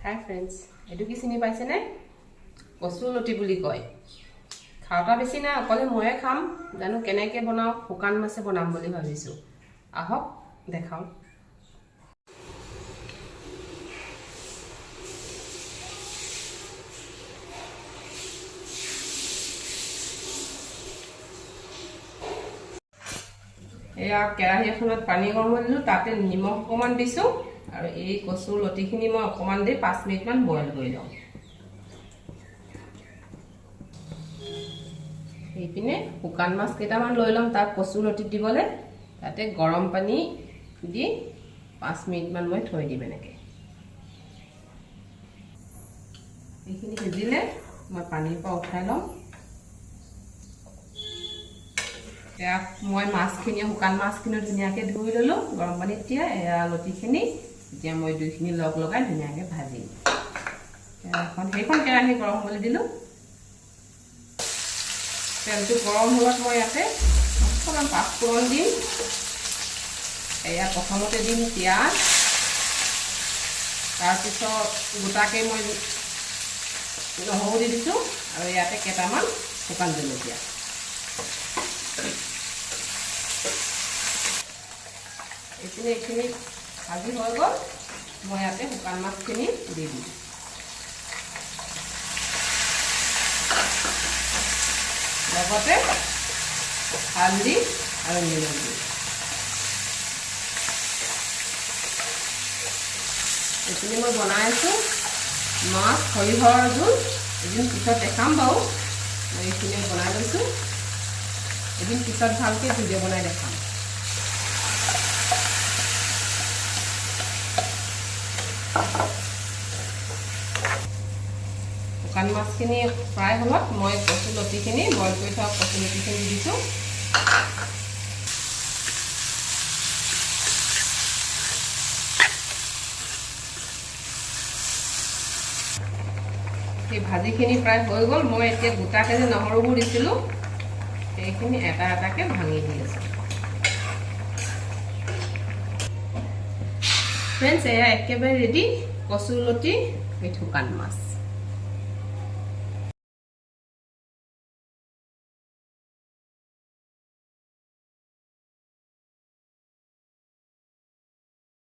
হাই friends, এইটো কি চিনি পাইছেনে? কচু লতি বুলি কয়। খাওঁতা বেছি নাই, অকলে ময়ে খাম। জানো কেনেকৈ বনাওঁ, শুকান মাছে বনাম বুলি ভাবিছোঁ। আহক দেখাওঁ। এয়া কেৰাহী এখনত পানী গৰম দিলোঁ, তাতে নিমখ অকণমান দিছোঁ আৰু এই কচু লতিখিনি মই অকণমান দি 5 মিনিটমান বইল কৰি লওঁ। এইপিনে শুকান মাছ কেইটামান লৈ ল'ম তাত কচু লতিত দিবলৈ। তাতে গৰম পানী দি 5 মিনিটমান মই থৈ দিম এনেকৈ। এইখিনি সিজিলে মই পানীৰ পৰা উঠাই ল'ম। এয়া মই মাছখিনি, শুকান মাছখিনি ধুনীয়াকৈ ধুই ল'লোঁ গৰম পানীত তিয়াই। এয়া লতিখিনি এতিয়া মই দুইখিনি লগ লগাই ধুনীয়াকৈ ভাজিম। সেইখন কেৰাহী গৰম হ'বলৈ দিলোঁ। তেলটো গৰম হোৱাত মই ইয়াতে অকণমান পাঁচফোৰণ দিম। এয়া প্ৰথমতে দিম পিঁয়াজ, তাৰপিছত গোটাকৈ মই নহৰু দি দিছোঁ আৰু ইয়াতে কেইটামান শুকান জলকীয়া। এইখিনি ভাজি হৈ গ'ল, মই ইয়াতে শুকান মাছখিনি দি দিম। লগতে হালধি আৰু নিমখ দিম। এইখিনি মই বনাই আছোঁ মাছ সৰিয়হৰ জোল। এদিন পিছত দেখাম বাৰু, মই এইখিনি বনাই লৈছোঁ। এদিন পিছত ভালকৈ ভিডিঅ' বনাই দেখাম। শুকান মাছখিনি ফ্ৰাই হ'লত মই কচু লতিখিনি, বইল কৰি থোৱা কচু লতিখিনি দি দিছোঁ। সেই ভাজিখিনি প্ৰায় হৈ গ'ল। মই এতিয়া গোটাকৈ যে নহৰুবোৰ দিছিলোঁ সেইখিনি এটা এটাকৈ ভাঙি দি আছোঁ। ফ্ৰেণ্ডছ, এয়া একেবাৰে ৰেডি কচু লতি উইথ শুকান মাছ।